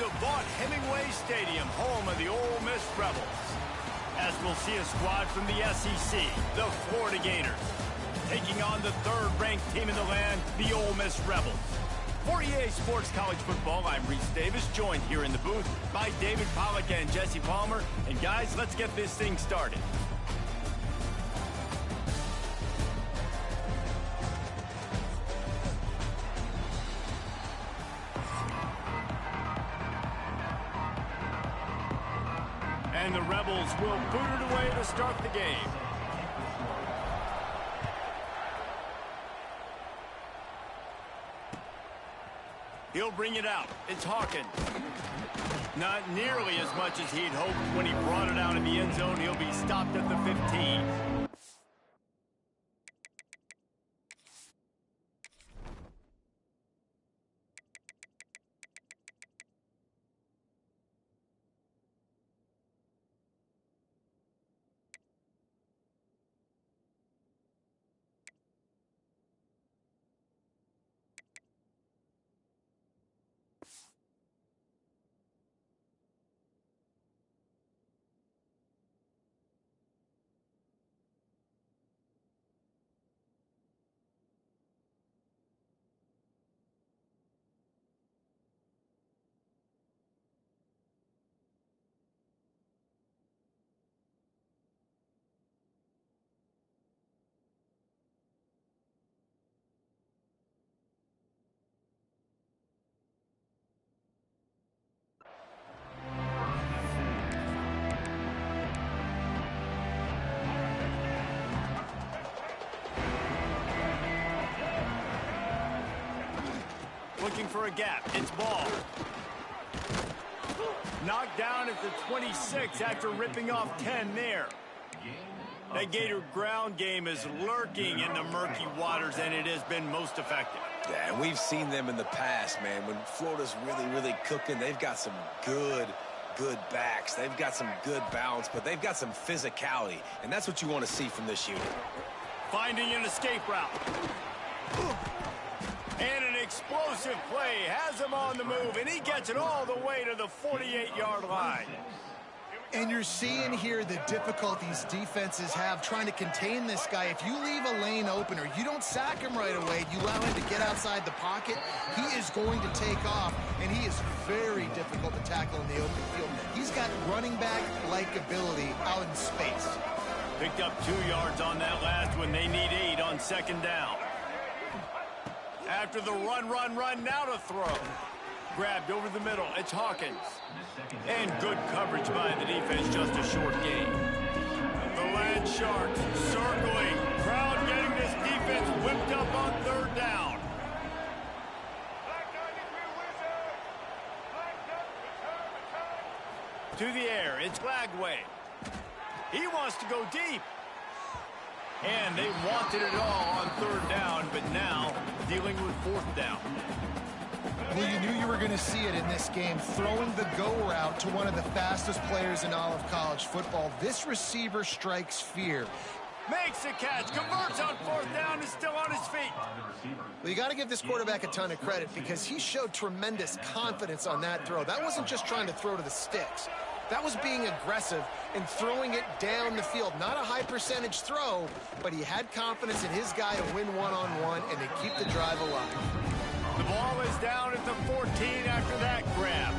to Vaught-Hemingway Stadium, home of the Ole Miss Rebels. As we'll see a squad from the SEC, the Florida Gators, taking on the third-ranked team in the land, the Ole Miss Rebels. For EA Sports College Football, I'm Reese Davis, joined here in the booth by David Pollack and Jesse Palmer. And guys, let's get this thing started. And the Rebels will boot it away to start the game. He'll bring it out. It's Hawkins. Not nearly as much as he'd hoped when he brought it out in the end zone. He'll be stopped at the 15. Looking for a gap. It's Ball. Knocked down at the 26 after ripping off 10 there. That Gator ground game is lurking in the murky waters, and it has been most effective. Yeah, and we've seen them in the past, man. When Florida's really cooking, they've got some good backs. They've got some good balance, but they've got some physicality, and that's what you want to see from this unit. Finding an escape route. And an explosive play has him on the move, and he gets it all the way to the 48-yard line. And you're seeing here the difficulties defenses have trying to contain this guy. If you leave a lane open or you don't sack him right away, you allow him to get outside the pocket, he is going to take off, and he is very difficult to tackle in the open field. He's got running back-like ability out in space. Picked up 2 yards on that last one. They need 8 on second down. After the run, now to throw. Grabbed over the middle, it's Hawkins. And good coverage by the defense, just a short gain. The Land Sharks circling. Crowd getting this defense whipped up on third down. To the air, it's Glagway. He wants to go deep. And they wanted it all on third down, but now dealing with fourth down. Well, you knew you were going to see it in this game, throwing the go route to one of the fastest players in all of college football. This receiver strikes fear. Makes a catch, converts on fourth down, is still on his feet. Well, you got to give this quarterback a ton of credit because he showed tremendous confidence on that throw. That wasn't just trying to throw to the sticks. That was being aggressive and throwing it down the field. Not a high percentage throw, but he had confidence in his guy to win one-on-one and to keep the drive alive. The ball is down at the 14 after that grab.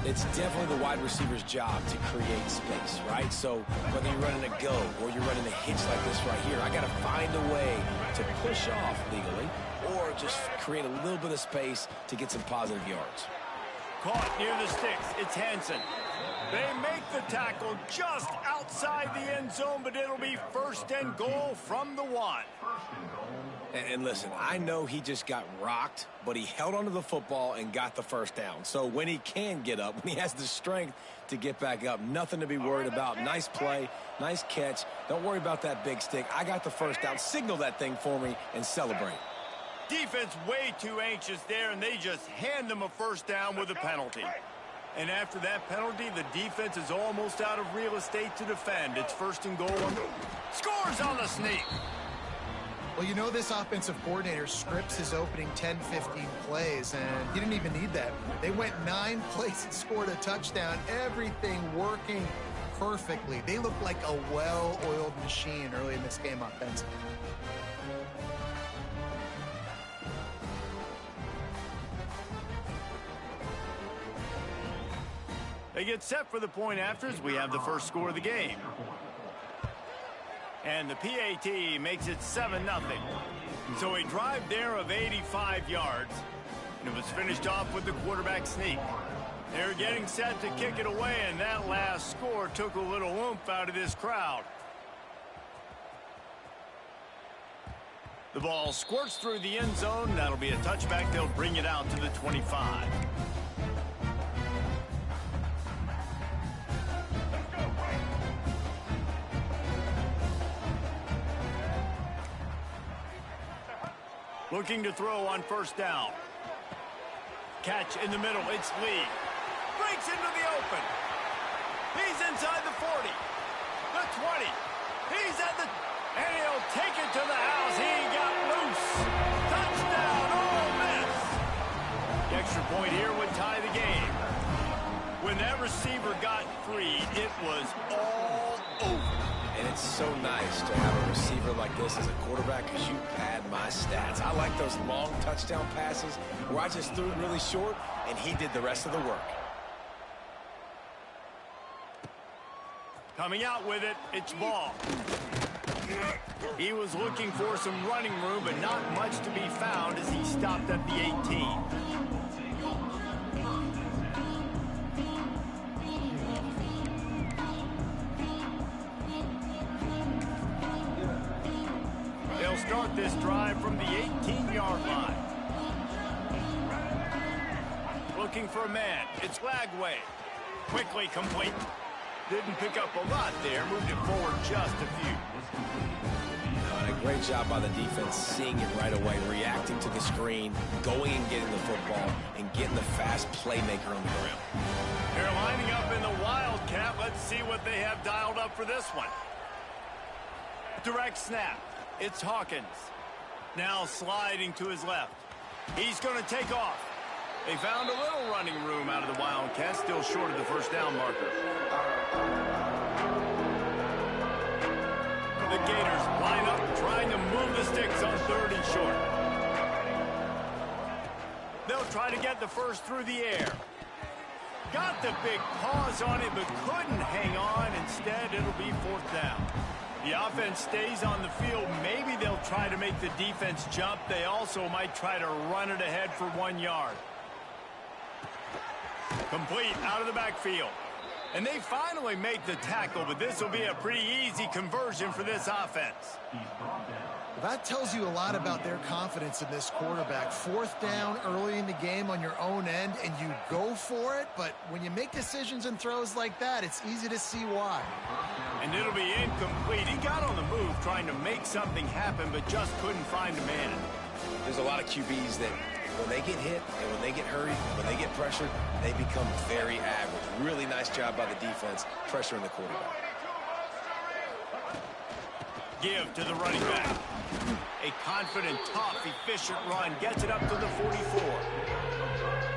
It's definitely the wide receiver's job to create space, right? So whether you're running a go or you're running a hitch like this right here, I got to find a way to push off legally or just create a little bit of space to get some positive yards. Caught near the sticks. It's Hansen. They make the tackle just outside the end zone, but it'll be first and goal from the 1. And listen, I know he just got rocked, but he held onto the football and got the first down. So when he can get up, when he has the strength to get back up, nothing to be worried about. Nice play, nice catch. Don't worry about that big stick. I got the first down. Signal that thing for me and celebrate. Defense way too anxious there, and they just hand them a first down with a penalty. And after that penalty, the defense is almost out of real estate to defend. It's first and goal. Scores on the sneak. Well, you know this offensive coordinator scripts his opening 10, 15 plays, and he didn't even need that. They went 9 plays and scored a touchdown. Everything working perfectly. They look like a well-oiled machine early in this game offensively. They get set for the point afters. We have the first score of the game. And the PAT makes it 7-0. So a drive there of 85 yards. And it was finished off with the quarterback sneak. They're getting set to kick it away, and that last score took a little oomph out of this crowd. The ball squirts through the end zone. That'll be a touchback. They'll bring it out to the 25. Looking to throw on first down. Catch in the middle. It's Lee. Breaks into the open. He's inside the 40. The 20. He's at the... And he'll take it to the house. He got loose. Touchdown, Ole Miss. The extra point here would tie the game. When that receiver got free, it was all over. And it's so nice to have a receiver like this as a quarterback because you pad my stats. I like those long touchdown passes where I just threw it really short and he did the rest of the work. Coming out with it, it's Ball. He was looking for some running room, but not much to be found as he stopped at the 18. They'll start this drive from the 18-yard line. Looking for a man. It's Lagway. Quickly complete. Didn't pick up a lot there. Moved it forward just a few. And a great job by the defense seeing it right away, reacting to the screen, going and getting the football, and getting the fast playmaker on the ground. They're lining up in the Wildcat. Let's see what they have dialed up for this one. Direct snap. It's Hawkins. Now sliding to his left. He's going to take off. They found a little running room out of the Wildcats, still short of the first down marker. The Gators line up, trying to move the sticks on 3rd and short. They'll try to get the first through the air. Got the big paws on it, but couldn't hang on. Instead, it'll be 4th down. The offense stays on the field. Maybe they'll try to make the defense jump. They also might try to run it ahead for 1 yard. Complete out of the backfield. And they finally make the tackle, but this will be a pretty easy conversion for this offense. That tells you a lot about their confidence in this quarterback. 4th down early in the game on your own end, and you go for it. But when you make decisions and throws like that, it's easy to see why. And it'll be incomplete. He got on the move trying to make something happen, but just couldn't find a man. There's a lot of QBs that when they get hit and when they get hurried, when they get pressured, they become very average. Really nice job by the defense pressuring the quarterback. Give to the running back. A confident, tough, efficient run gets it up to the 44.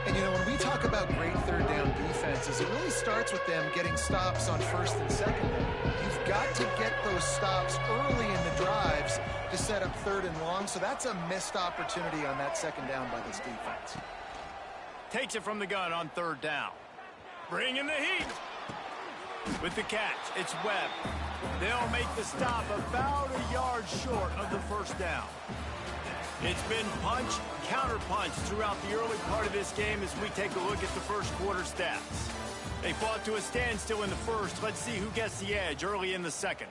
And, you know, when we talk about great 3rd down defenses, it really starts with them getting stops on 1st and 2nd down. You've got to get those stops early in the drives to set up 3rd and long, so that's a missed opportunity on that 2nd down by this defense. Takes it from the gun on 3rd down. Bring in the heat. With the catch, it's Webb. They'll make the stop about a yard short of the first down. It's been punch, counter-punch throughout the early part of this game as we take a look at the first quarter stats. They fought to a standstill in the first. Let's see who gets the edge early in the second.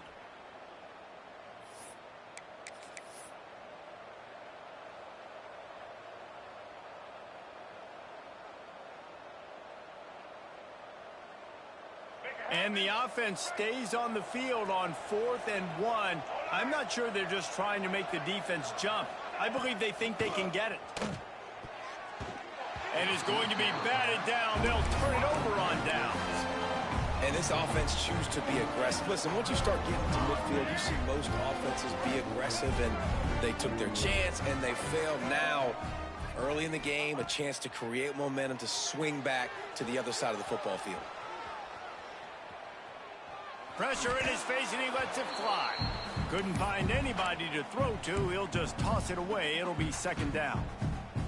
And the offense stays on the field on 4th and 1. I'm not sure they're just trying to make the defense jump. I believe they think they can get it. And it's going to be batted down. They'll turn it over on downs. And this offense chooses to be aggressive. Listen, once you start getting to midfield, you see most offenses be aggressive, and they took their chance, and they failed. Now, early in the game, a chance to create momentum to swing back to the other side of the football field. Pressure in his face, and he lets it fly. Couldn't find anybody to throw to. He'll just toss it away. It'll be second down.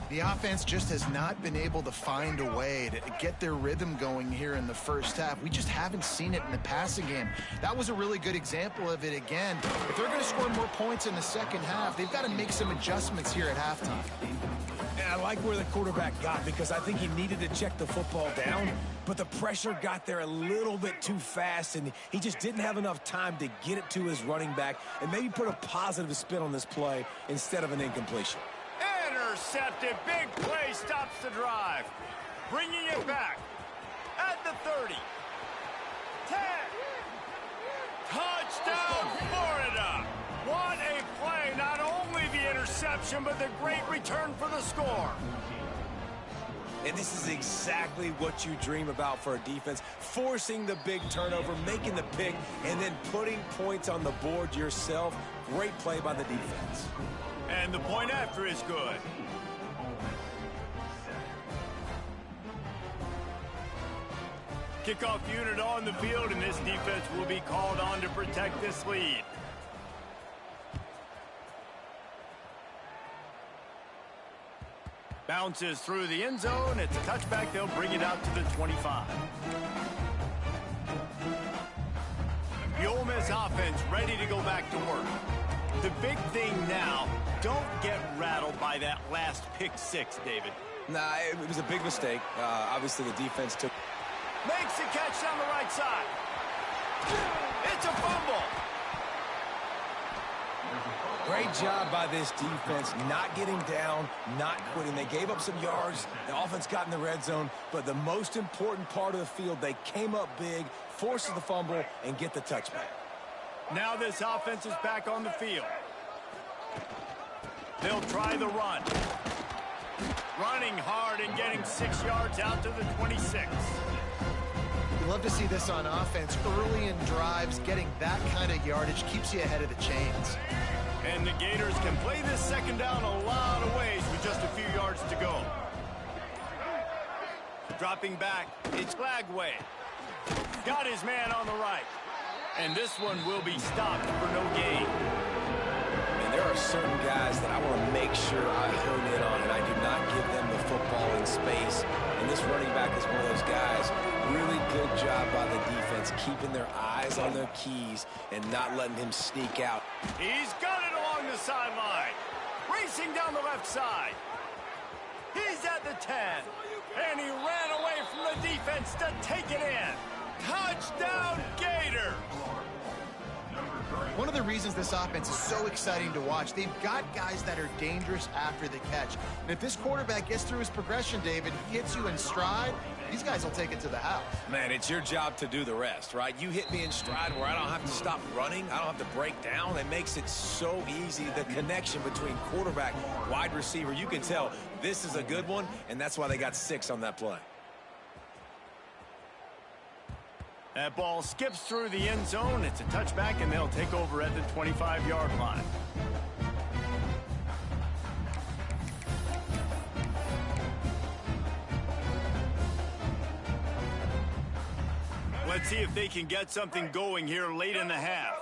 The offense just has not been able to find a way to get their rhythm going here in the first half. We just haven't seen it in the passing game. That was a really good example of it again. If they're going to score more points in the second half, they've got to make some adjustments here at halftime. And I like where the quarterback got, because I think he needed to check the football down, but the pressure got there a little bit too fast, and he just didn't have enough time to get it to his running back and maybe put a positive spin on this play instead of an incompletion. Intercepted. Big play stops the drive. Bringing it back at the 30. 10. Touchdown, Florida. What a play. Not only the interception, but the great return for the score. And this is exactly what you dream about for a defense. Forcing the big turnover, making the pick, and then putting points on the board yourself. Great play by the defense. And the point after is good. Kickoff unit on the field, and this defense will be called on to protect this lead. Bounces through the end zone. It's a touchback. They'll bring it out to the 25. The Ole Miss offense ready to go back to work. The big thing now, don't get rattled by that last pick six, David. Nah, it was a big mistake. Obviously, the defense took... Makes the catch down the right side. It's a fumble. Great job by this defense, not getting down, not quitting. They gave up some yards. The offense got in the red zone, but the most important part of the field, they came up big, forces the fumble, and get the touchback. Now this offense is back on the field. They'll try the run. Running hard and getting 6 yards out to the 26. You love to see this on offense. Early in drives, getting that kind of yardage keeps you ahead of the chains. And the Gators can play this second down a lot of ways with just a few yards to go. Dropping back, it's Lagway. Got his man on the right. And this one will be stopped for no gain. And there are certain guys that I want to make sure I hone in on, and I do not give them the football in space. And this running back is one of those guys. Really good job by the defense, keeping their eyes on their keys and not letting him sneak out. He's got it along the sideline. Racing down the left side. He's at the 10. And he ran away from the defense to take it in. Touchdown, Gators! One of the reasons this offense is so exciting to watch, they've got guys that are dangerous after the catch. And if this quarterback gets through his progression, David, hits you in stride, these guys will take it to the house. Man, it's your job to do the rest, right? You hit me in stride where I don't have to stop running. I don't have to break down. It makes it so easy. The connection between quarterback, wide receiver, you can tell this is a good one, and that's why they got 6 on that play. That ball skips through the end zone. It's a touchback, and they'll take over at the 25-yard line. Let's see if they can get something going here late in the half.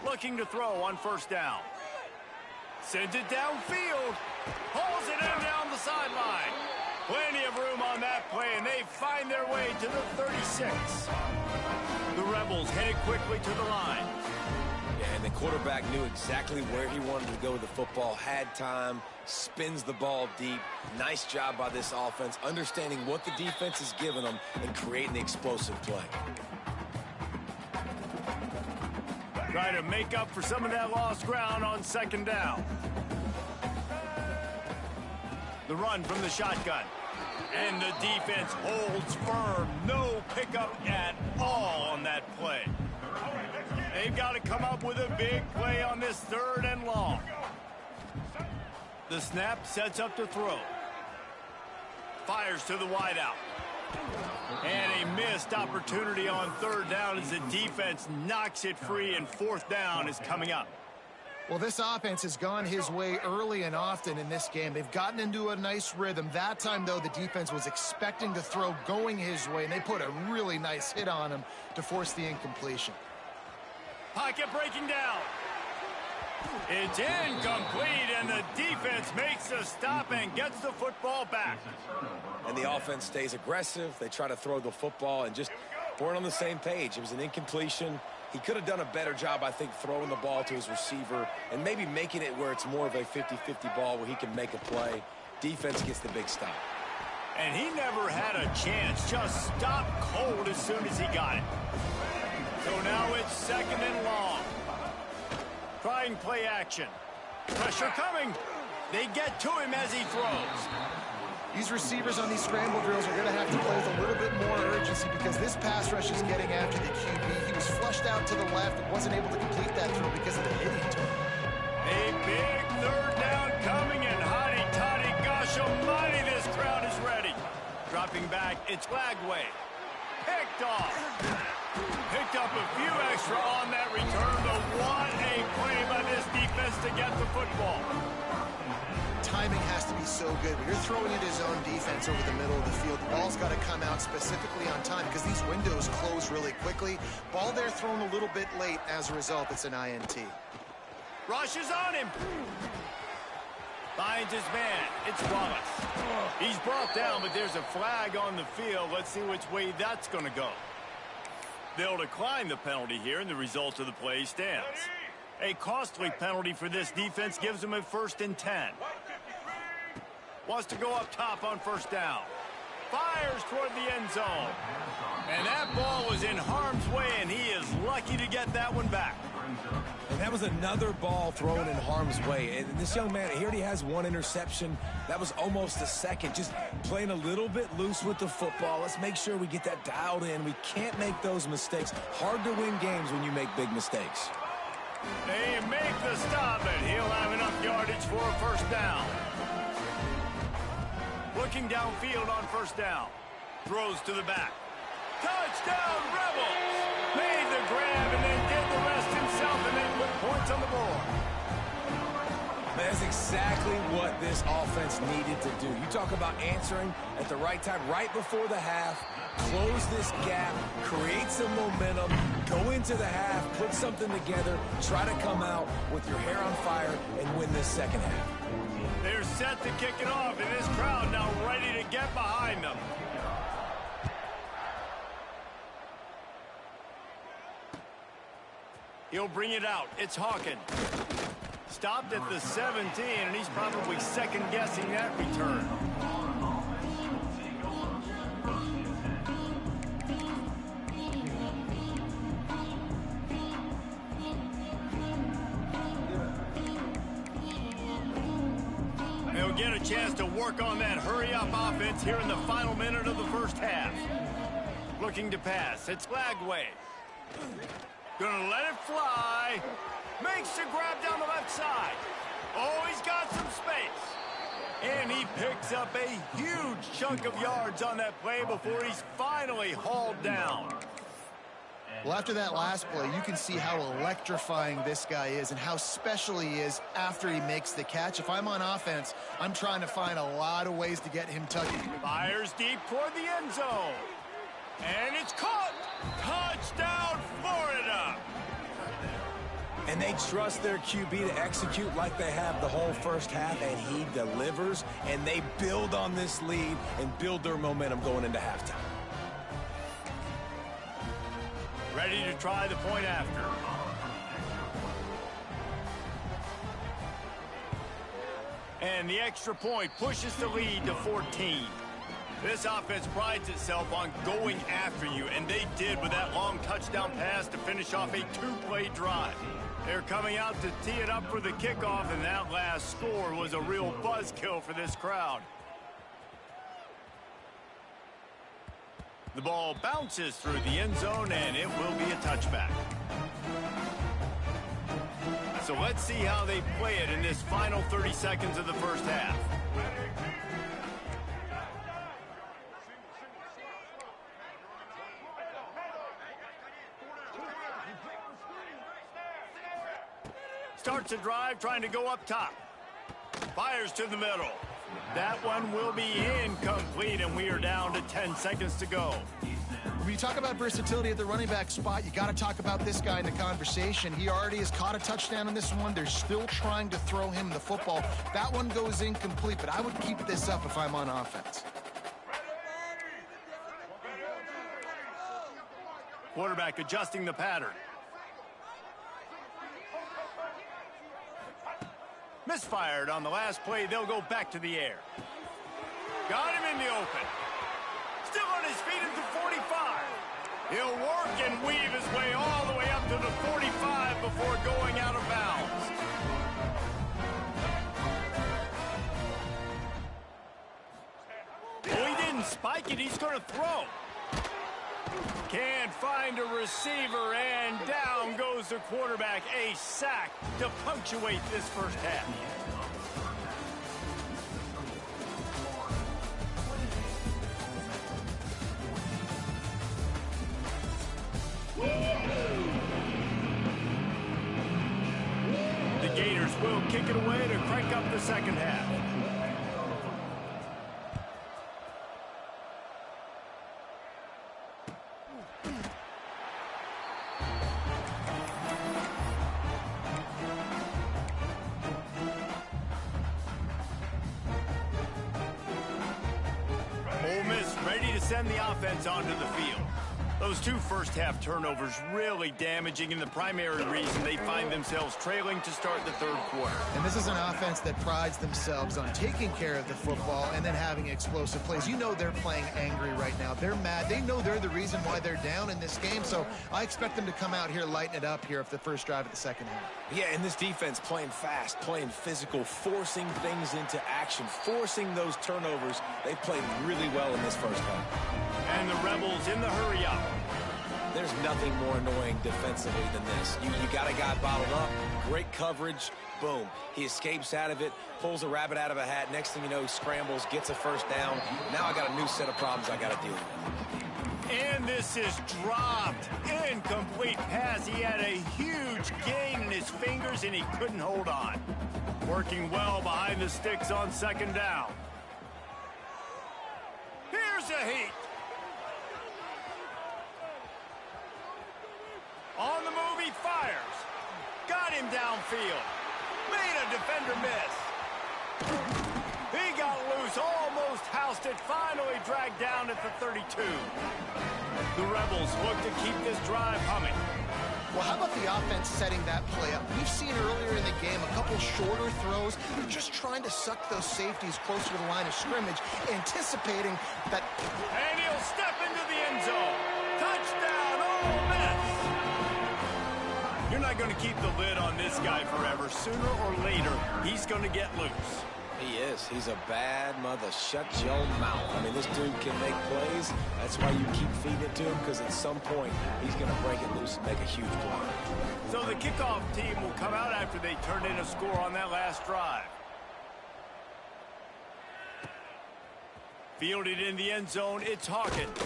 Looking to throw on first down. Sends it downfield. Pulls it in down the sideline. Plenty of room on that play, and they find their way to the 36. The Rebels headed quickly to the line. Yeah, and the quarterback knew exactly where he wanted to go with the football, had time, spins the ball deep. Nice job by this offense, understanding what the defense is giving them and creating the explosive play. Try to make up for some of that lost ground on second down. The run from the shotgun. And the defense holds firm. No pickup at all on that play. They've got to come up with a big play on this 3rd and long. The snap sets up to throw. Fires to the wideout. And a missed opportunity on third down as the defense knocks it free, and fourth down is coming up. Well, this offense has gone his way early and often in this game. They've gotten into a nice rhythm. That time, though, the defense was expecting the throw going his way, and they put a really nice hit on him to force the incompletion. Pocket breaking down. It's incomplete, and the defense makes a stop and gets the football back. And the offense stays aggressive. They try to throw the football and just weren't on the same page. It was an incompletion. He could have done a better job, I think, throwing the ball to his receiver and maybe making it where it's more of a 50-50 ball where he can make a play. Defense gets the big stop. And he never had a chance. Just stopped cold as soon as he got it. So now it's second and long. Trying play action. Pressure coming. They get to him as he throws. These receivers on these scramble drills are going to have to play with a little bit more urgency because this pass rush is getting after the QB. He was flushed out to the left and wasn't able to complete that throw because of the hit he took. A big third down coming, and hotty-toddy, gosh almighty, this crowd is ready. Dropping back, it's Lagway. Picked off. Picked up a few extra on that return, but what a play by this defense to get the football. Timing has to be so good. When you're throwing into zone defense over the middle of the field, the ball's got to come out specifically on time because these windows close really quickly. Ball there thrown a little bit late. As a result, it's an INT. Rushes on him. Finds his man. It's Wallace. He's brought down, but there's a flag on the field. Let's see which way that's going to go. They'll decline the penalty here, and the result of the play stands. A costly penalty for this defense gives them a 1st and 10. Wants to go up top on first down. Fires toward the end zone. And that ball was in harm's way, and he is lucky to get that one back. And that was another ball thrown in harm's way. And this young man, he already has one interception. That was almost a second. Just playing a little bit loose with the football. Let's make sure we get that dialed in. We can't make those mistakes. Hard to win games when you make big mistakes. They make the stop, and he'll have enough yardage for a first down. Looking downfield on first down. Throws to the back. Touchdown, Rebels! Made the grab and then did the rest himself and then put points on the board. That's exactly what this offense needed to do. You talk about answering at the right time, right before the half, close this gap, create some momentum, go into the half, put something together, try to come out with your hair on fire and win this second half. They're set to kick it off, and this crowd now ready to get behind them. He'll bring it out. It's Hawkins. Stopped at the 17, and he's probably second-guessing that return. They'll get a chance to work on that hurry-up offense here in the final minute of the first half. Looking to pass. It's Lagway. Gonna let it fly. Makes the grab down the left side. Oh, he's got some space. And he picks up a huge chunk of yards on that play before he's finally hauled down. Well, after that last play, you can see how electrifying this guy is and how special he is after he makes the catch. If I'm on offense, I'm trying to find a lot of ways to get him tucked. Fires deep toward the end zone. And it's caught. Touchdown, Florida. And they trust their QB to execute like they have the whole first half, and he delivers, and they build on this lead and build their momentum going into halftime. Ready to try the point after. And the extra point pushes the lead to 14. This offense prides itself on going after you, and they did with that long touchdown pass to finish off a two-play drive. They're coming out to tee it up for the kickoff, and that last score was a real buzzkill for this crowd. The ball bounces through the end zone, and it will be a touchback. So let's see how they play it in this final 30 seconds of the first half. starts a drive trying to go up top. Fires to the middle. That one will be incomplete, and we are down to 10 seconds to go. When you talk about versatility at the running back spot, you got to talk about this guy in the conversation. He already has caught a touchdown in this one. They're still trying to throw him the football. That one goes incomplete, but I would keep this up if I'm on offense. Quarterback adjusting the pattern. Misfired on the last play. They'll go back to the air. Got him in the open. Still on his feet at the 45. He'll work and weave his way all the way up to the 45 before going out of bounds. Well, he didn't spike it. He's going to throw. Can't find a receiver, and down goes the quarterback. A sack to punctuate this first half. The Gators will kick it away to crank up the second half. Ole Miss ready to send the offense onto the field. Those two first-half turnovers really damaging, and the primary reason they find themselves trailing to start the third quarter. And this is an offense that prides themselves on taking care of the football and then having explosive plays. You know they're playing angry right now. They're mad. They know they're the reason why they're down in this game, so I expect them to come out here, lighten it up here for the first drive of the second half. Yeah, and this defense playing fast, playing physical, forcing things into action, forcing those turnovers. They played really well in this first half. And the Rebels in the hurry up. There's nothing more annoying defensively than this. You got a guy bottled up, great coverage, boom. He escapes out of it, pulls a rabbit out of a hat. Next thing you know, he scrambles, gets a first down. Now I got a new set of problems I got to deal with. And this is dropped. Incomplete pass. He had a huge gain in his fingers, and he couldn't hold on. Working well behind the sticks on second down. Here's a heat. On the move, he fires. Got him downfield. Made a defender miss. He got loose, almost housed it, finally dragged down at the 32. The Rebels look to keep this drive humming. Well, how about the offense setting that play up? We've seen earlier in the game a couple shorter throws. They're just trying to suck those safeties closer to the line of scrimmage, anticipating that. And he'll step into the end zone. Touchdown, Ole Miss. You're not going to keep the lid on this guy forever. Sooner or later, he's going to get loose. He is. He's a bad mother. Shut your mouth. I mean, this dude can make plays. That's why you keep feeding it to him, because at some point, he's going to break it loose and make a huge play. So the kickoff team will come out after they turned in a score on that last drive. Fielded in the end zone, it's Hawkins.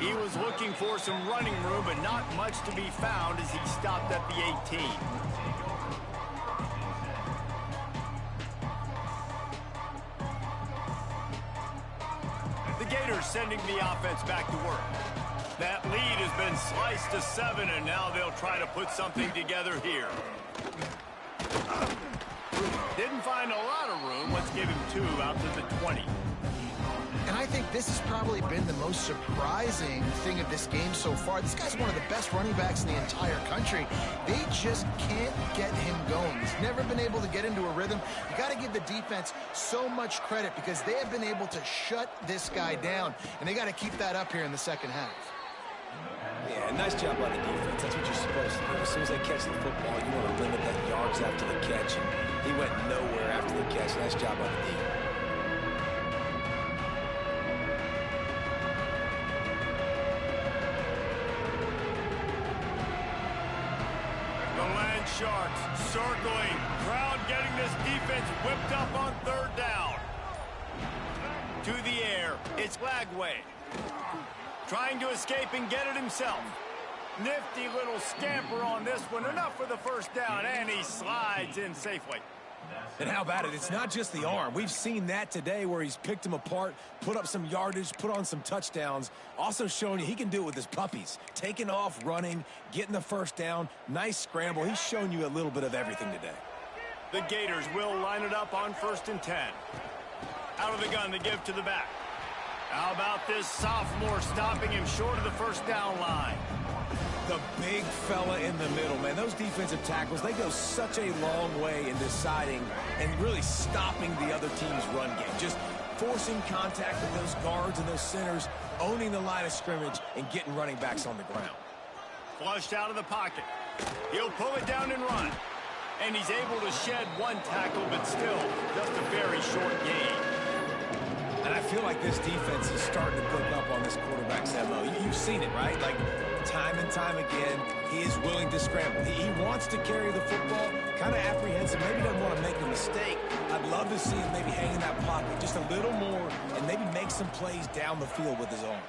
He was looking for some running room, but not much to be found as he stopped at the 18. The Gators sending the offense back to work. That lead has been sliced to 7, and now they'll try to put something together here. Didn't find a lot of room. Let's give him 2 out to the 20. And I think this has probably been the most surprising thing of this game so far. This guy's one of the best running backs in the entire country. They just can't get him going. He's never been able to get into a rhythm. You got to give the defense so much credit because they have been able to shut this guy down, and they got to keep that up here in the second half. Yeah, nice job by the defense. That's what you're supposed to do. As soon as they catch the football, you want to limit that yards after the catch, and he went nowhere after the catch. Nice job by the defense. Sharks circling. Crowd getting this defense whipped up on third down. To the air. It's Lagway. Trying to escape and get it himself. Nifty little scamper on this one. Enough for the first down, and he slides in safely. And how about it? It's not just the arm. We've seen that today where he's picked them apart, put up some yardage, put on some touchdowns. Also showing you he can do it with his puppies. Taking off, running, getting the first down. Nice scramble. He's shown you a little bit of everything today. The Gators will line it up on 1st and 10. Out of the gun to give to the back. How about this sophomore stopping him short of the first down line? The big fella in the middle, man. Those defensive tackles, they go such a long way in deciding and really stopping the other team's run game. Just forcing contact with those guards and those centers, owning the line of scrimmage, and getting running backs on the ground. Flushed out of the pocket. He'll pull it down and run. And he's able to shed one tackle, but still just a very short gain. And I feel like this defense is starting to pick up on this quarterback's MO. You've seen it, right? Like, time and time again, he is willing to scramble. He wants to carry the football, kind of apprehensive, maybe doesn't want to make a mistake. I'd love to see him maybe hang in that pocket just a little more and maybe make some plays down the field with his arm.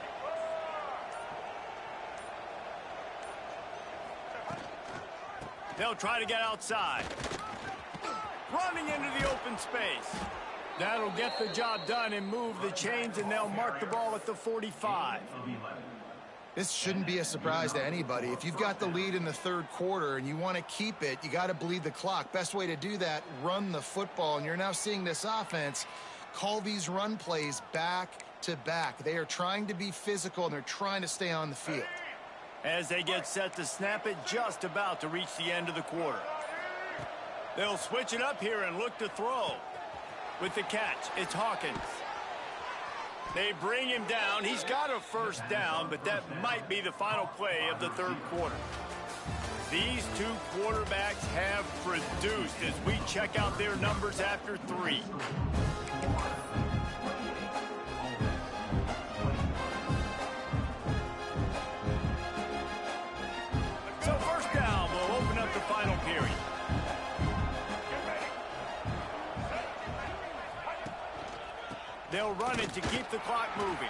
They'll try to get outside. Running into the open space. That'll get the job done and move the chains, and they'll mark the ball at the 45. This shouldn't be a surprise to anybody. If you've got the lead in the third quarter and you want to keep it, you got to bleed the clock. Best way to do that, run the football. And you're now seeing this offense call these run plays back to back. They are trying to be physical, and they're trying to stay on the field. As they get set to snap it, just about to reach the end of the quarter. They'll switch it up here and look to throw. With the catch, it's Hawkins. They bring him down. He's got a first down, but that might be the final play of the third quarter. These two quarterbacks have produced as we check out their numbers after 3. So first down will open up the final period. They'll run it to keep the clock moving.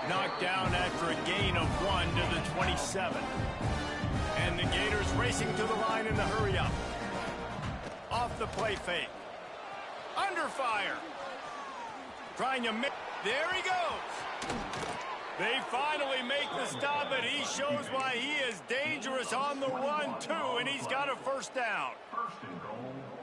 Knocked down after a gain of 1 to the 27. And the Gators racing to the line in the hurry up. Off the play fake. Under fire. Trying to make. There he goes. They finally make the stop, and he shows why he is dangerous on the run, too, and he's got a first down.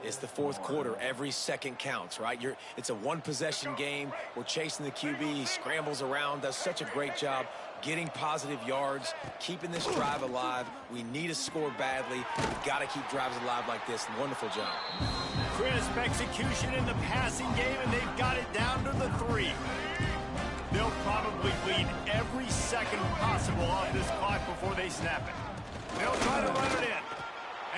It's the fourth quarter. Every second counts, right? It's a one-possession game. We're chasing the QB. He scrambles around, does such a great job getting positive yards, keeping this drive alive. We need a score badly. We've got to keep drives alive like this. Wonderful job. Crisp execution in the passing game, and they've got it down to the 3. They'll probably bleed every second possible off this clock before they snap it. They'll try to run it in.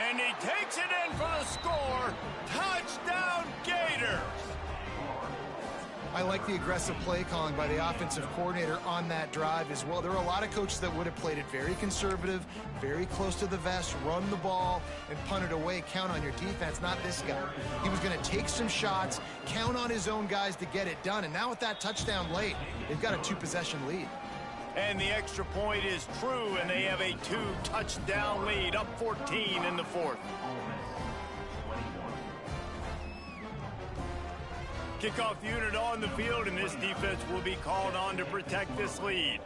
And he takes it in for the score. Touchdown, Gators! I like the aggressive play calling by the offensive coordinator on that drive as well. There are a lot of coaches that would have played it very conservative, very close to the vest, run the ball, and punt it away. Count on your defense, not this guy. He was going to take some shots, count on his own guys to get it done. And now with that touchdown late, they've got a 2-possession lead. And the extra point is true, and they have a 2-touchdown lead, up 14 in the fourth. Kickoff unit on the field, and this defense will be called on to protect this lead.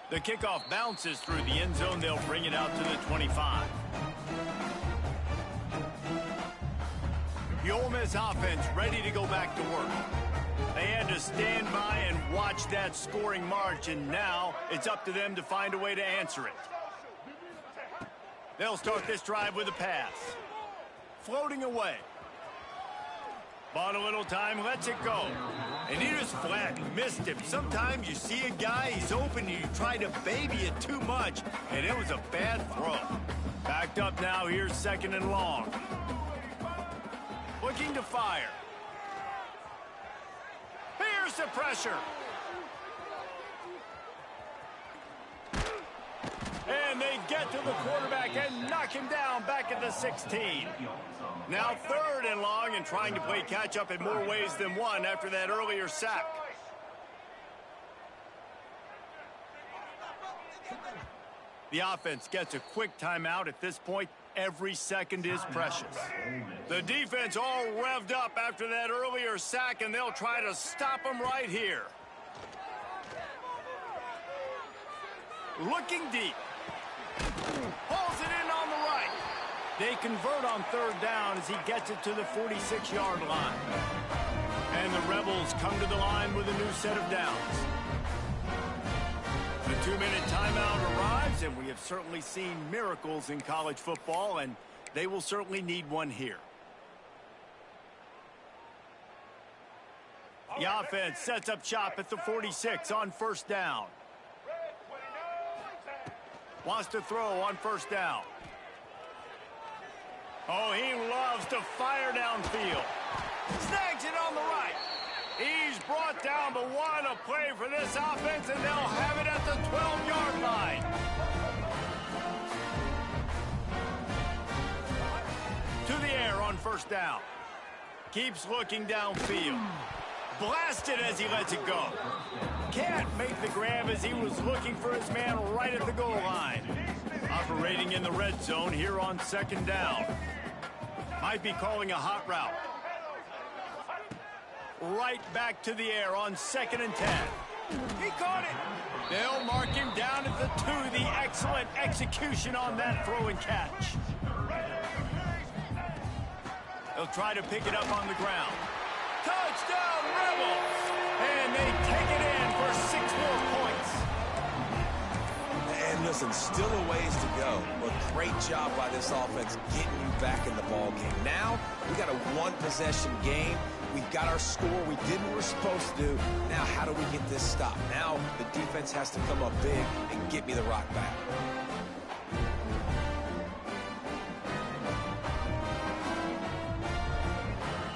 The kickoff bounces through the end zone. They'll bring it out to the 25. The Ole Miss offense ready to go back to work. They had to stand by and watch that scoring march, and now it's up to them to find a way to answer it. They'll start this drive with a pass. Floating away. Bought a little time, lets it go. And he just flat missed him. Sometimes you see a guy, he's open, and you try to baby it too much, and it was a bad throw. Backed up now, here's 2nd and long. Looking to fire. Here's the pressure. And they get to the quarterback and knock him down back at the 16. Now 3rd and long, and trying to play catch-up in more ways than one after that earlier sack. The offense gets a quick timeout. At this point, every second is precious. The defense all revved up after that earlier sack, and they'll try to stop them right here. Looking deep. Pulls it in on the right. They convert on third down as he gets it to the 46-yard line. And the Rebels come to the line with a new set of downs. The 2-minute timeout arrives, and we have certainly seen miracles in college football, and they will certainly need one here. The offense sets up shop at the 46 on first down. Wants to throw on first down. Oh, he loves to fire downfield. Snags it on the right. He's brought down, but what a play for this offense, and they'll have it at the 12-yard line. To the air on first down. Keeps looking downfield. Blasted as he lets it go. Can't make the grab as he was looking for his man right at the goal line. Operating in the red zone here on second down. Might be calling a hot route. Right back to the air on 2nd and 10. He caught it. They'll mark him down at the 2. The excellent execution on that throw and catch. They'll try to pick it up on the ground. Touchdown, Rebels! And they take it in for 6 more points. And listen, still a ways to go, but great job by this offense getting you back in the ball game. Now, we got a one-possession game. We've got our score. We did what we're supposed to do. Now, how do we get this stopped? Now, the defense has to come up big and get me the rock back.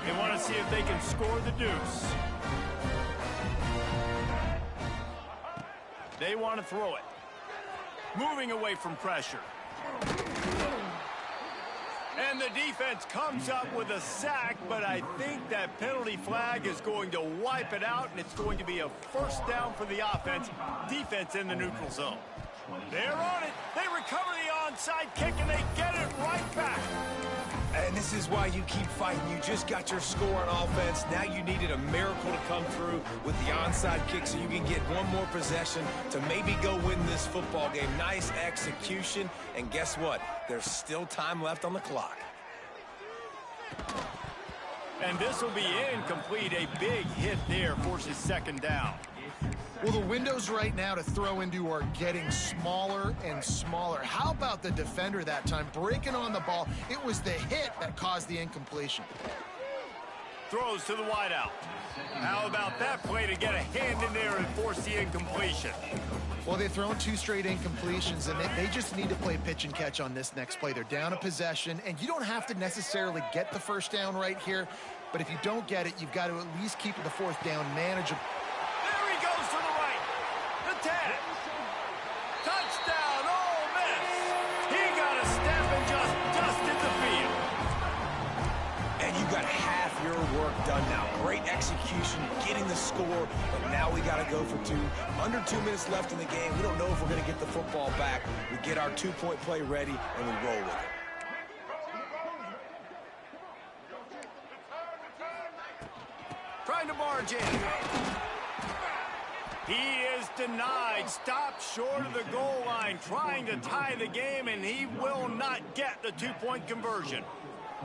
They want to see if they can score the deuce. They want to throw it. Moving away from pressure. And the defense comes up with a sack, but I think that penalty flag is going to wipe it out, and it's going to be a first down for the offense. Defense in the neutral zone. They're on it. They recover the onside kick, and they get it right back. And this is why you keep fighting. You just got your score on offense. Now you needed a miracle to come through with the onside kick so you can get one more possession to maybe go win this football game. Nice execution. And guess what? There's still time left on the clock. And this will be incomplete. A big hit there forces second down. Well, the windows right now to throw into are getting smaller and smaller. How about the defender that time breaking on the ball? It was the hit that caused the incompletion. Throws to the wideout. How about that play to get a hand in there and force the incompletion? Well, they've thrown 2 straight incompletions, and they just need to play pitch and catch on this next play. They're down a possession, and you don't have to necessarily get the first down right here, but if you don't get it, you've got to at least keep the 4th down manageable. There he goes to the right. The 10. Touchdown, Ole Miss. He got a step and just dusted the field. And you got half your work done now. Great execution, getting the score, but now we got to go for 2. Under 2 minutes left in the game. We don't know if we're going to get the football back. We get our 2-point play ready, and we roll with it. Trying to barge in. He is denied. Stopped short of the goal line, trying to tie the game, and he will not get the 2-point conversion.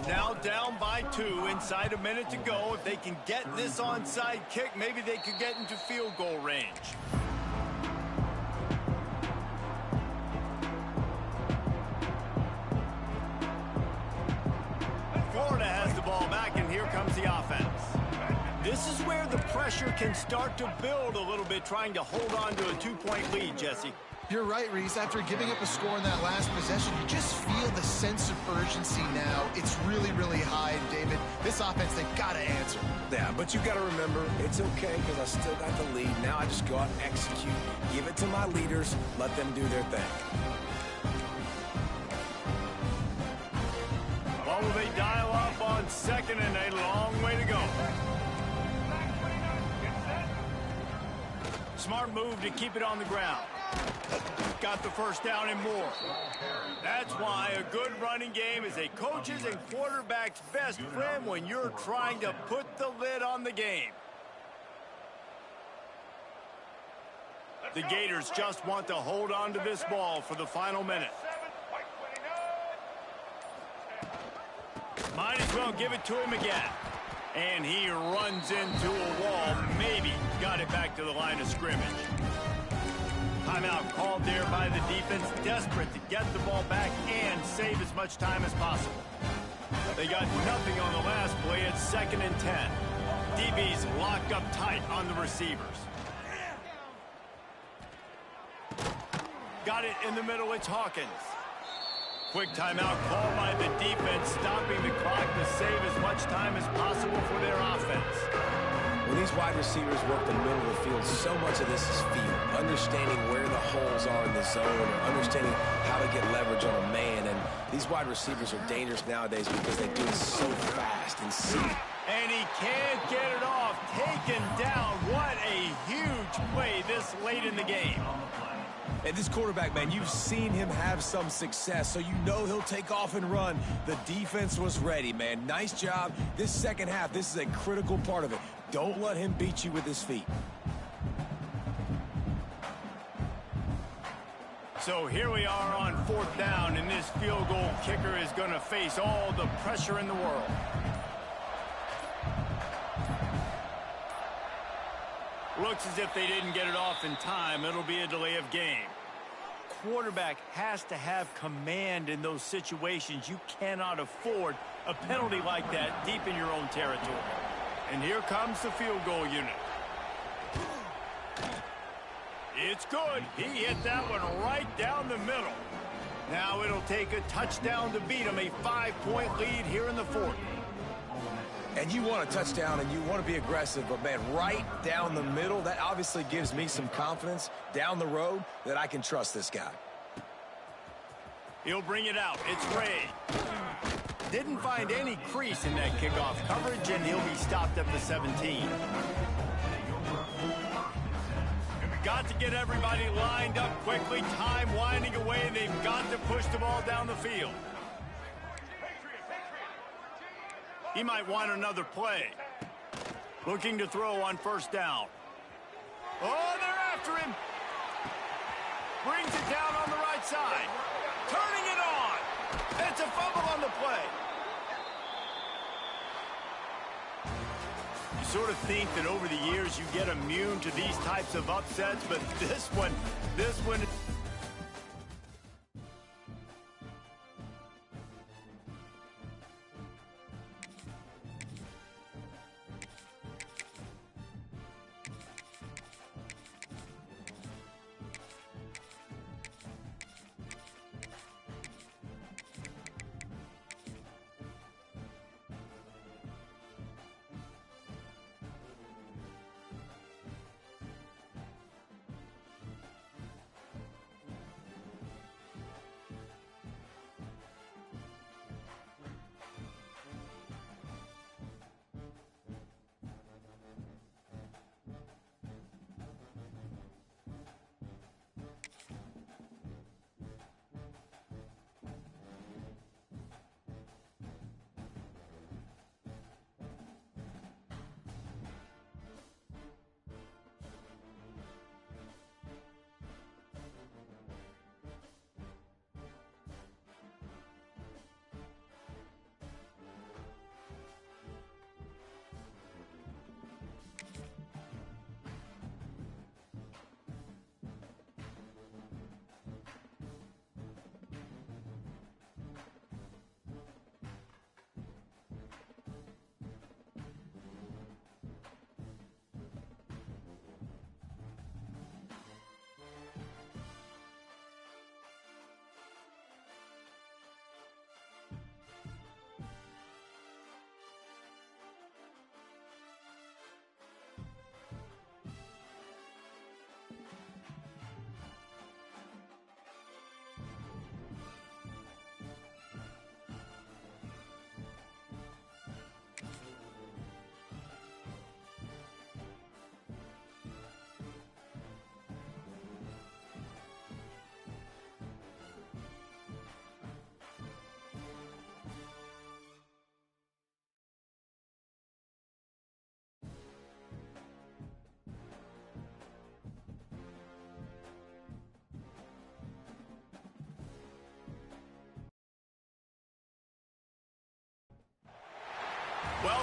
Now down by 2, inside a minute to go. If they can get this onside kick, maybe they could get into field goal range. Florida has the ball back, and here comes the offense. This is where the pressure can start to build a little bit, trying to hold on to a 2-point lead, Jesse. You're right, Reese. After giving up a score in that last possession, you just feel the sense of urgency now. It's really, really high. And, David, this offense, they've got to answer. Yeah, but you got to remember, it's okay because I still got the lead. Now I just go out and execute. Give it to my leaders. Let them do their thing. Well, will they dial up on 2nd and a long way to go? Smart move to keep it on the ground. Got the first down and more. That's why a good running game is a coach's and quarterback's best friend when you're trying to put the lid on the game. The Gators just want to hold on to this ball for the final minute. Might as well give it to him again. And he runs into a wall. Maybe got it back to the line of scrimmage. Timeout called there by the defense, desperate to get the ball back and save as much time as possible. They got nothing on the last play at 2nd and 10. DB's locked up tight on the receivers. Got it in the middle, it's Hawkins. Quick timeout called by the defense, stopping the clock to save as much time as possible for their offense. When these wide receivers work the middle of the field, so much of this is feel. Understanding where the holes are in the zone, or understanding how to get leverage on a man. And these wide receivers are dangerous nowadays because they do it so fast and see. And he can't get it off. Taken down. What a huge play this late in the game. And this quarterback, man, you've seen him have some success, so you know he'll take off and run. The defense was ready, man. Nice job. This second half, this is a critical part of it. Don't let him beat you with his feet. So here we are on 4th down, and this field goal kicker is going to face all the pressure in the world. Looks as if they didn't get it off in time. It'll be a delay of game. Quarterback has to have command in those situations. You cannot afford a penalty like that deep in your own territory. And here comes the field goal unit. It's good. He hit that one right down the middle. Now it'll take a touchdown to beat him. A 5-point lead here in the 4th. And you want a touchdown and you want to be aggressive, but, man, right down the middle, that obviously gives me some confidence down the road that I can trust this guy. He'll bring it out. It's Ray. Didn't find any crease in that kickoff coverage, and he'll be stopped at the 17. Got to get everybody lined up quickly. Time winding away. They've got to push the ball down the field. He might want another play. Looking to throw on 1st down. Oh, they're after him. Brings it down on the right side. Turning it on. It's a fumble on the play. You sort of think that over the years you get immune to these types of upsets, but this one.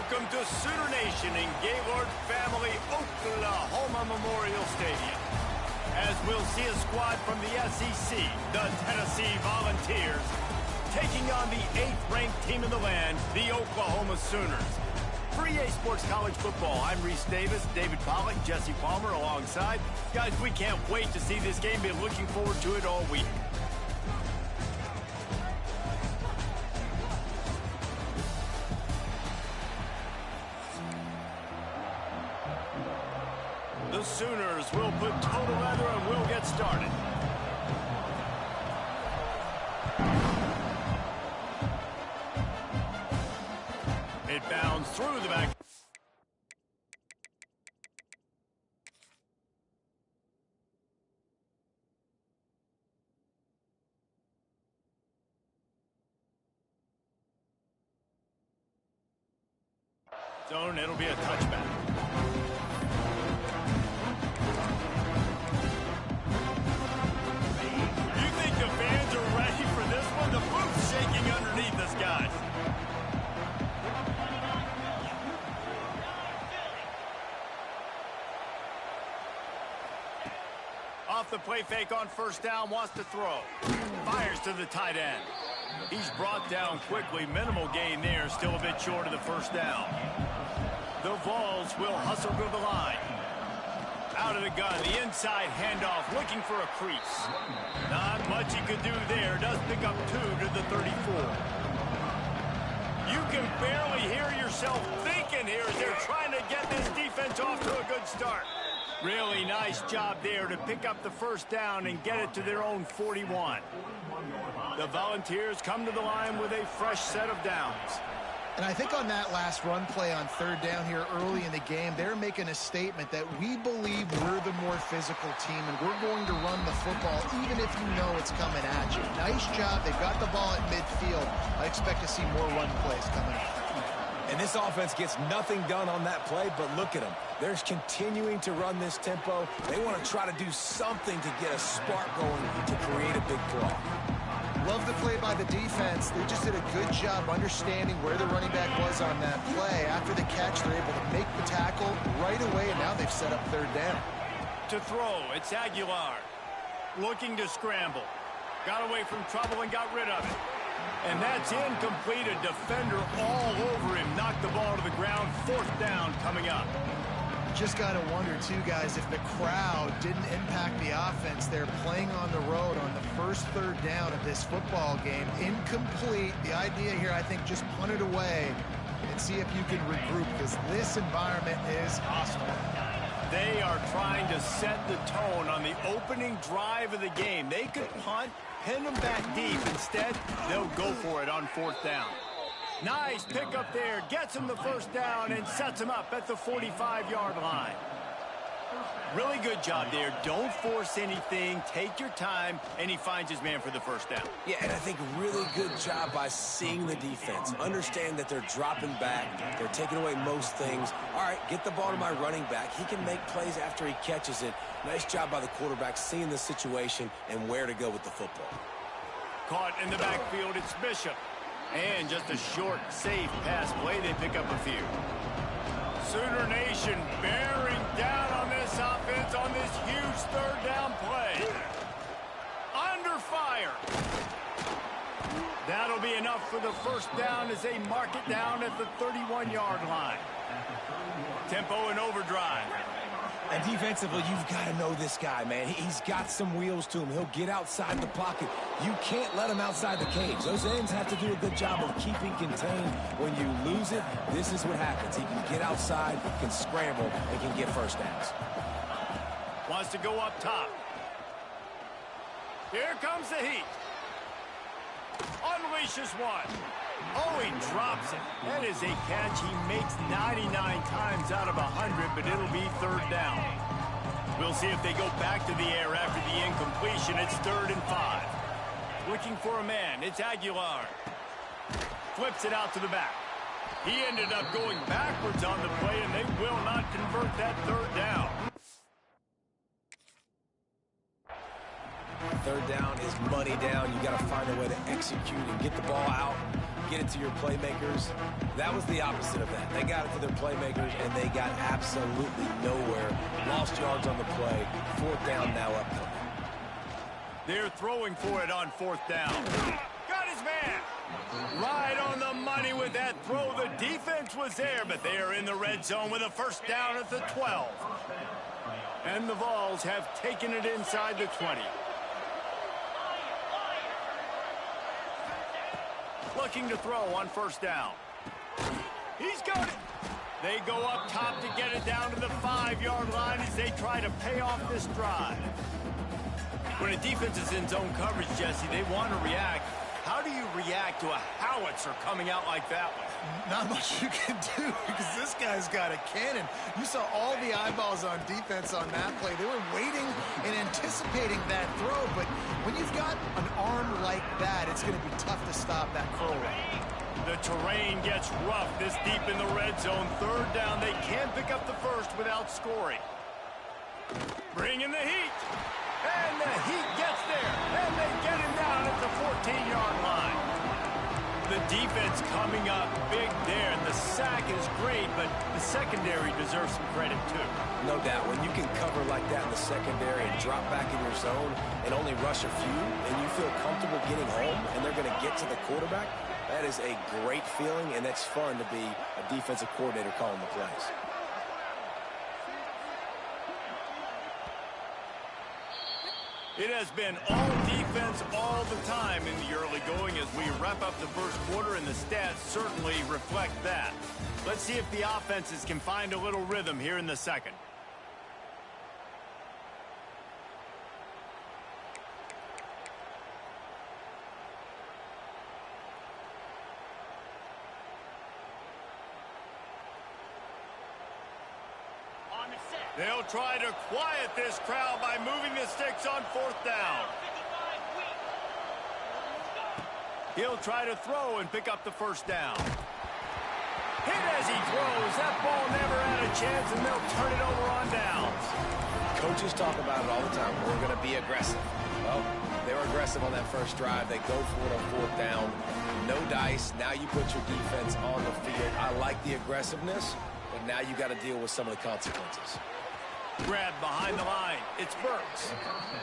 Welcome to Sooner Nation in Gaylord Family Oklahoma Memorial Stadium. As we'll see a squad from the SEC, the Tennessee Volunteers, taking on the 8th-ranked team in the land, the Oklahoma Sooners. For EA Sports College Football, I'm Reese Davis, David Pollack, Jesse Palmer alongside. Guys, we can't wait to see this game. Been looking forward to it all week. The Sooners will put total leather and we'll get started. It bounds through the back. Zone, it'll be a touchback. You think the fans are ready for this one? The boot's shaking underneath us, guys. Off the play fake on first down, wants to throw. Fires to the tight end. He's brought down quickly. Minimal gain there, still a bit short of the first down. The Vols will hustle to the line. Out of the gun, the inside handoff, looking for a crease. Not much he could do there. Does pick up 2 to the 34. You can barely hear yourself thinking here as they're trying to get this defense off to a good start. Really nice job there to pick up the first down and get it to their own 41. The Volunteers come to the line with a fresh set of downs. And I think on that last run play on third down here early in the game, they're making a statement that we believe we're the more physical team and we're going to run the football even if you know it's coming at you. Nice job. They've got the ball at midfield. I expect to see more run plays coming up. And this offense gets nothing done on that play, but look at them. They're continuing to run this tempo. They want to try to do something to get a spark going to create a big play. Love the play by the defense. They just did a good job understanding where the running back was on that play. After the catch, they're able to make the tackle right away, and now they've set up third down. To throw, it's Aguilar. Looking to scramble. Got away from trouble and got rid of it. And that's incomplete. A defender all over him. Knocked the ball to the ground. Fourth down coming up. Just got to wonder, too, guys, if the crowd didn't impact the offense. They're playing on the road on the first third down of this football game. Incomplete. The idea here, I think, just punt it away and see if you can regroup, because this environment is hostile. They are trying to set the tone on the opening drive of the game. They could punt, pin them back deep. Instead, they'll go for it on fourth down. Nice pickup there. Gets him the first down and sets him up at the 45-yard line. Really good job there. Don't force anything. Take your time, and he finds his man for the first down. Yeah, and I think really good job by seeing the defense. Understand that they're dropping back. They're taking away most things. All right, get the ball to my running back. He can make plays after he catches it. Nice job by the quarterback seeing the situation and where to go with the football. Caught in the backfield, it's Bishop. And just a short, safe pass play. They pick up a few. Sooner Nation bearing down on this offense on this huge third down play. Under fire. That'll be enough for the first down as they mark it down at the 31-yard line. Tempo and overdrive. And defensively, you've got to know this guy, man. He's got some wheels to him. He'll get outside the pocket. You can't let him outside the cage. Those ends have to do a good job of keeping contained. When you lose it, this is what happens. He can get outside, can scramble, and can get first downs. Wants to go up top. Here comes the heat. Unleashes one. Oh, he drops it. That is a catch he makes 99 times out of 100, but it'll be third down. We'll see if they go back to the air after the incompletion. It's 3rd and 5. Looking for a man. It's Aguilar. Flips it out to the back. He ended up going backwards on the play, and they will not convert that third down. Third down is money down. You got to find a way to execute and get the ball out. get it to your playmakers. That was the opposite of that. They got it to their playmakers, and they got absolutely nowhere. Lost yards on the play. 4th down now upcoming. They're throwing for it on 4th down. Got his man. Right on the money with that throw. The defense was there, but they are in the red zone with a 1st down at the 12. And the Vols have taken it inside the 20. Looking to throw on 1st down. He's got it. They go up top to get it down to the 5-yard line as they try to pay off this drive. When a defense is in zone coverage, Jesse, they want to react. How do you react to a howitzer coming out like that one? Not much you can do because this guy's got a cannon. You saw all the eyeballs on defense on that play. They were waiting and anticipating that throw, but when you've got an arm like that, it's going to be tough to stop that curl route. The terrain gets rough this deep in the red zone. 3rd down, they can't pick up the 1st without scoring. Bring in the heat. And the heat gets there. And they get him down at the 14-yard line. The defense coming up big there. And the sack is great, but the secondary deserves some credit, too. No doubt. When you can cover like that in the secondary and drop back in your zone and only rush a few, and you feel comfortable getting home, and they're going to get to the quarterback, that is a great feeling, and it's fun to be a defensive coordinator calling the plays. It has been all defense all the time in the early going as we wrap up the 1st quarter, and the stats certainly reflect that. Let's see if the offenses can find a little rhythm here in the 2nd. They'll try to quiet this crowd by moving the sticks on 4th down. He'll try to throw and pick up the 1st down. Hit as he throws. That ball never had a chance, and they'll turn it over on downs. Coaches talk about it all the time. We're going to be aggressive. Well, they were aggressive on that 1st drive. They go for it on 4th down. No dice. Now you put your defense on the field. I like the aggressiveness, but now you got to deal with some of the consequences. Grab behind the line. It's Burks.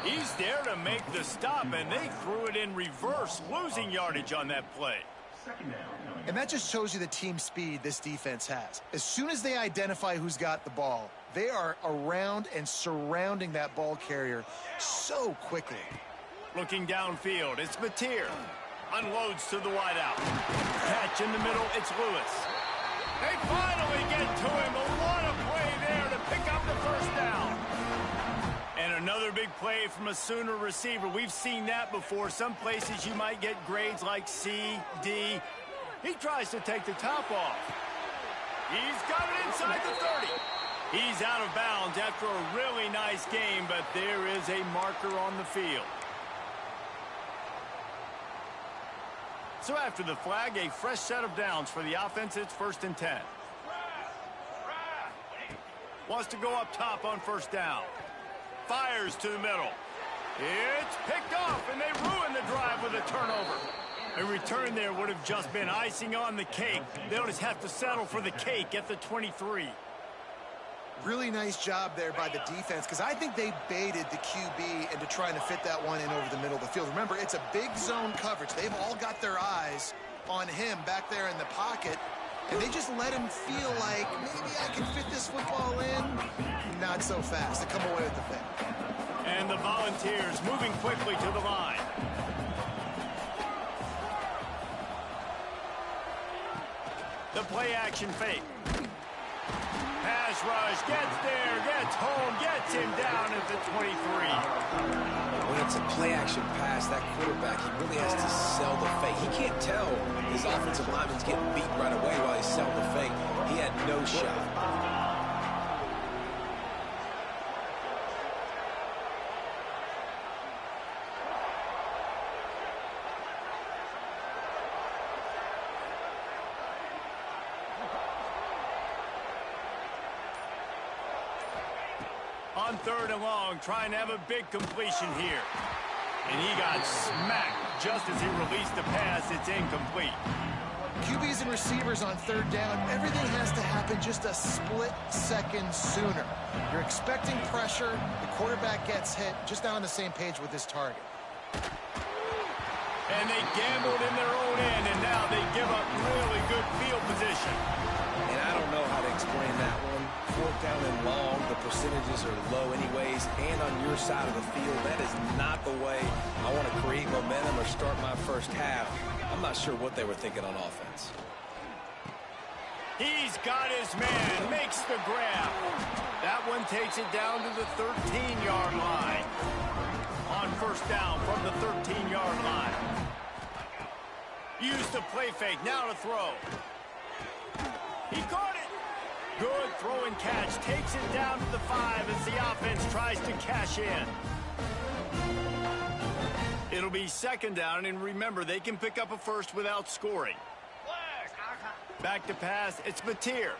He's there to make the stop, and they threw it in reverse, losing yardage on that play. And that just shows you the team speed this defense has. As soon as they identify who's got the ball, they are around and surrounding that ball carrier so quickly. Looking downfield, it's Mateer. Unloads to the wideout. Catch in the middle, it's Lewis. They finally get to him. What a play there to pick up the 1st down. And another big play from a Sooner receiver. We've seen that before. Some places you might get grades like C, D. He tries to take the top off. He's got it inside the 30. He's out of bounds after a really nice game, but there is a marker on the field. So after the flag, a fresh set of downs for the offense. It's 1st and 10. Wants to go up top on 1st down. Fires to the middle. It's picked off, and they ruin the drive with a turnover. A return there would have just been icing on the cake. They'll just have to settle for the cake at the 23. Really nice job there by the defense because I think they baited the QB into trying to fit that one in over the middle of the field. Remember, it's a big zone coverage. They've all got their eyes on him back there in the pocket, and they just let him feel like maybe I can fit this football in. Not so fast. They come away with the pick. And the Volunteers moving quickly to the line. The play action fake. Pass rush, gets there, gets home, gets him down at the 23. When it's a play-action pass, that quarterback, he really has to sell the fake. He can't tell his offensive lineman's getting beaten right away while he's selling the fake. He had no shot. On 3rd and long, trying to have a big completion here. And he got smacked just as he released the pass. It's incomplete. QBs and receivers on third down, everything has to happen just a split second sooner. You're expecting pressure, the quarterback gets hit, just not on the same page with his target. And they gambled in their own end, and now they give up really good field position. And I don't know how to explain that one. Fourth down and long, the percentages are low anyways, and on your side of the field, that is not the way I want to create momentum or start my first half. I'm not sure what they were thinking on offense. He's got his man, makes the grab. That one takes it down to the 13-yard line. On first down from the 13-yard line. Used the play fake, now to throw. He caught it. Good throw and catch. Takes it down to the 5 as the offense tries to cash in. It'll be second down, and remember, they can pick up a first without scoring. Back to pass, it's Mateer.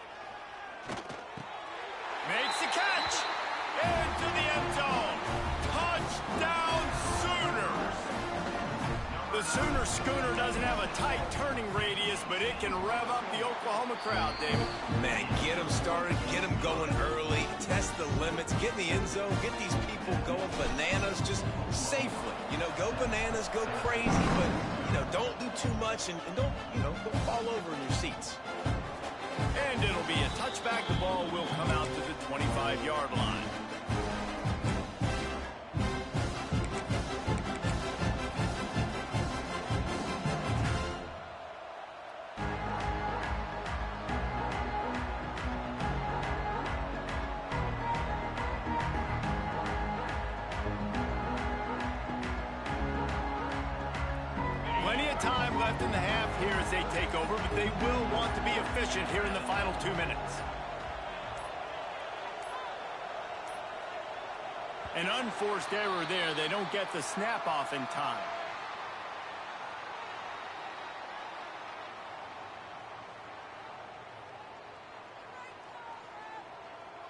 Makes the catch. Into the end zone. Touchdown Sooners. The Sooner schooner doesn't have a tight turning radius, but it can rev up the Oklahoma crowd, David. Man, get them started, get them going early, test the limits, get in the end zone, get these people going bananas just safely. You know, go bananas, go crazy, but, you know, don't do too much and don't, you know, don't fall over in your seats. And it'll be a touchback. The ball will come out to the 25-yard line. Time left in the half here as they take over, but they will want to be efficient here in the final 2 minutes. An unforced error there. They don't get the snap off in time.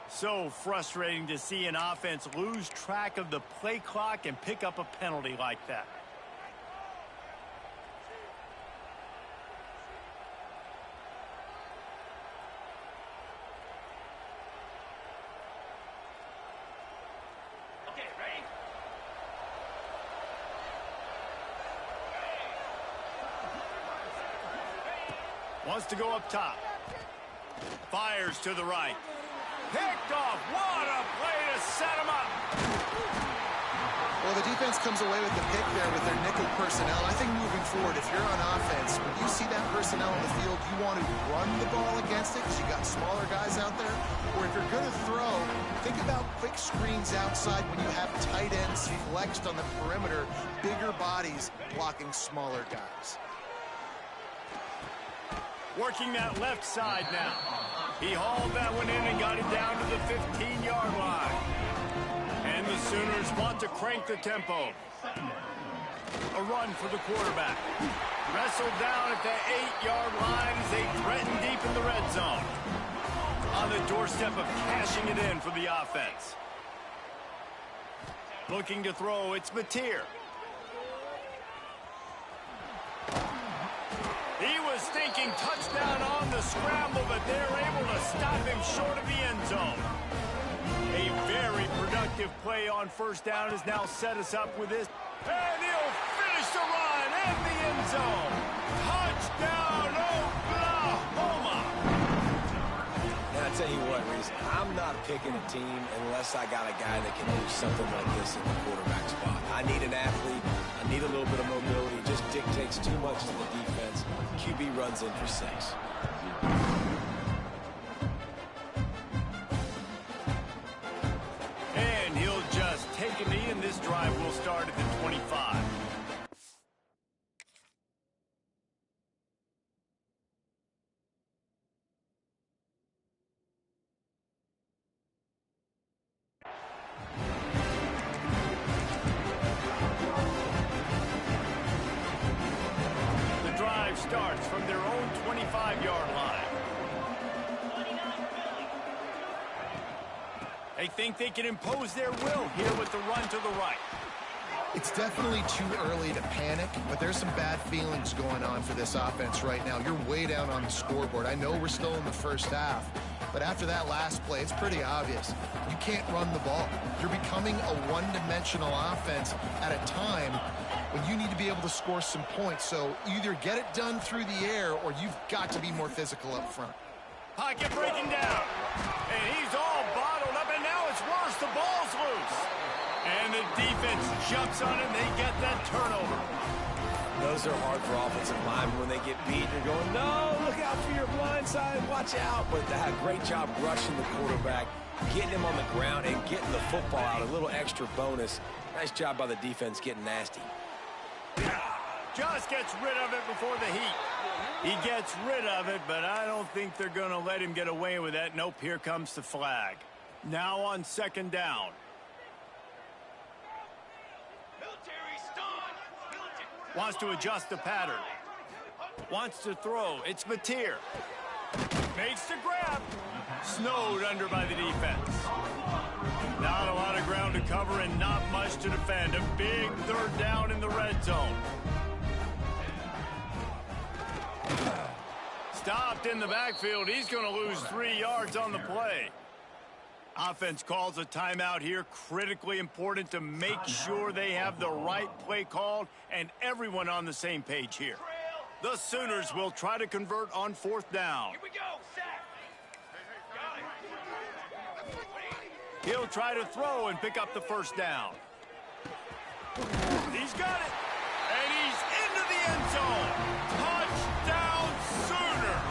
So frustrating to see an offense lose track of the play clock and pick up a penalty like that. Wants to go up top. Fires to the right. Picked off. What a play to set him up. Well, the defense comes away with the pick there with their nickel personnel. I think moving forward, if you're on offense, when you see that personnel on the field, you want to run the ball against it because you got smaller guys out there. Or if you're going to throw, think about quick screens outside when you have tight ends flexed on the perimeter, bigger bodies blocking smaller guys. Working that left side now. He hauled that one in and got it down to the 15-yard line. And the Sooners want to crank the tempo. A run for the quarterback. Wrestled down at the 8-yard line as they threaten deep in the red zone. On the doorstep of cashing it in for the offense. Looking to throw, it's Mateer. He was thinking touchdown on the scramble, but they're able to stop him short of the end zone. A very productive play on first down has now set us up with this. And he'll finish the run in the end zone. Touchdown, Oklahoma. And I tell you what, Reese, I'm not picking a team unless I got a guy that can do something like this in the quarterback spot. I need an athlete. I need a little bit of mobility. It just dictates too much to the defense. QB runs in for 6. And he'll just take a knee, and this drive will start at the 25. Starts from their own 25-yard line. They think they can impose their will here with the run to the right. It's definitely too early to panic, but there's some bad feelings going on for this offense right now. You're way down on the scoreboard. I know we're still in the first half, but after that last play, it's pretty obvious. You can't run the ball. You're becoming a one-dimensional offense at a time when you need to be able to score some points. So either get it done through the air or you've got to be more physical up front. Pocket breaking down. And he's all bottled up, and now it's worse. The ball's loose. And the defense jumps on it, and they get that turnover. Those are hard for offensive linemen when they get beat. You're going, no, look out for your blind side, watch out. But that great job rushing the quarterback, getting him on the ground, and getting the football out. A little extra bonus. Nice job by the defense getting nasty. Just gets rid of it before the heat. He gets rid of it, but I don't think they're going to let him get away with that. Nope, here comes the flag. Now on second down. Wants to adjust the pattern. Wants to throw. It's Mateer. Makes the grab. Snowed under by the defense. Not a lot of ground to cover and not much to defend. A big third down in the red zone. Stopped in the backfield. He's going to lose 3 yards on the play. Offense calls a timeout here. Critically important to make sure they have the right play called and everyone on the same page here. The Sooners will try to convert on fourth down. Here we go, sack. He'll try to throw and pick up the first down. He's got it. And he's into the end zone. Touchdown, Sooners.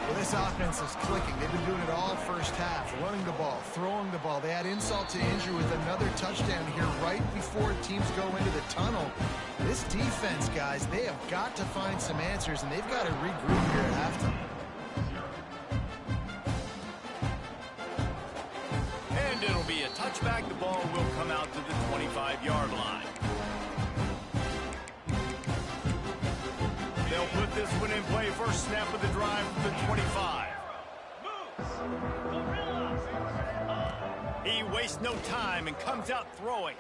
Well, this offense is clicking. They've been doing it all first half. Running the ball, throwing the ball. They add insult to injury with another touchdown here right before teams go into the tunnel. This defense, guys, they have got to find some answers, and they've got to regroup here at halftime. And it'll be a touchback. The ball will come out to the 25-yard line. They'll put this one in play. First snap of the drive from the 25. He wastes no time and comes out throwing.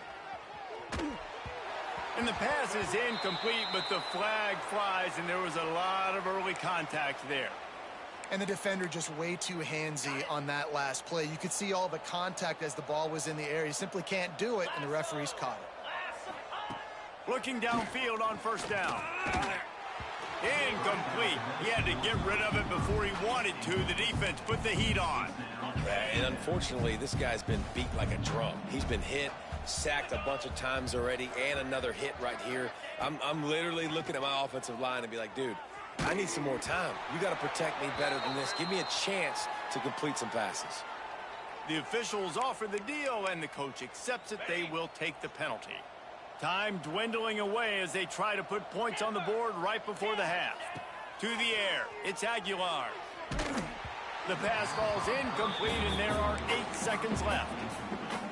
And the pass is incomplete, but the flag flies, and there was a lot of early contact there. And the defender just way too handsy on that last play. You could see all the contact as the ball was in the air. He simply can't do it, and the referees caught it. Looking downfield on first down. Incomplete. He had to get rid of it before he wanted to. The defense put the heat on. And unfortunately, this guy's been beat like a drum. He's been hit, sacked a bunch of times already, and another hit right here. I'm literally looking at my offensive line and be like, dude, I need some more time. You got to protect me better than this. Give me a chance to complete some passes. The officials offer the deal, and the coach accepts it. They will take the penalty. Time dwindling away as they try to put points on the board right before the half. To the air, it's Aguilar. The pass falls incomplete, and there are 8 seconds left.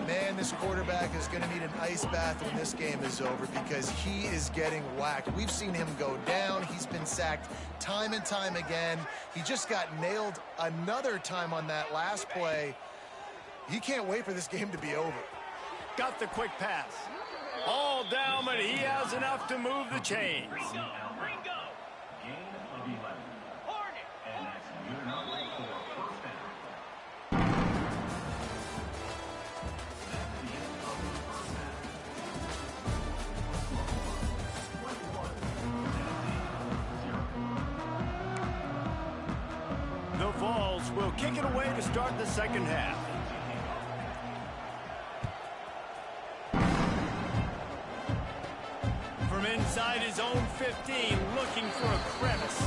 Man, this quarterback is going to need an ice bath when this game is over because he is getting whacked. We've seen him go down. He's been sacked time and time again. He just got nailed another time on that last play. He can't wait for this game to be over. Got the quick pass. All down, but he has enough to move the chains. The Vols will kick it away to start the second half. From inside his own 15, looking for a crevice.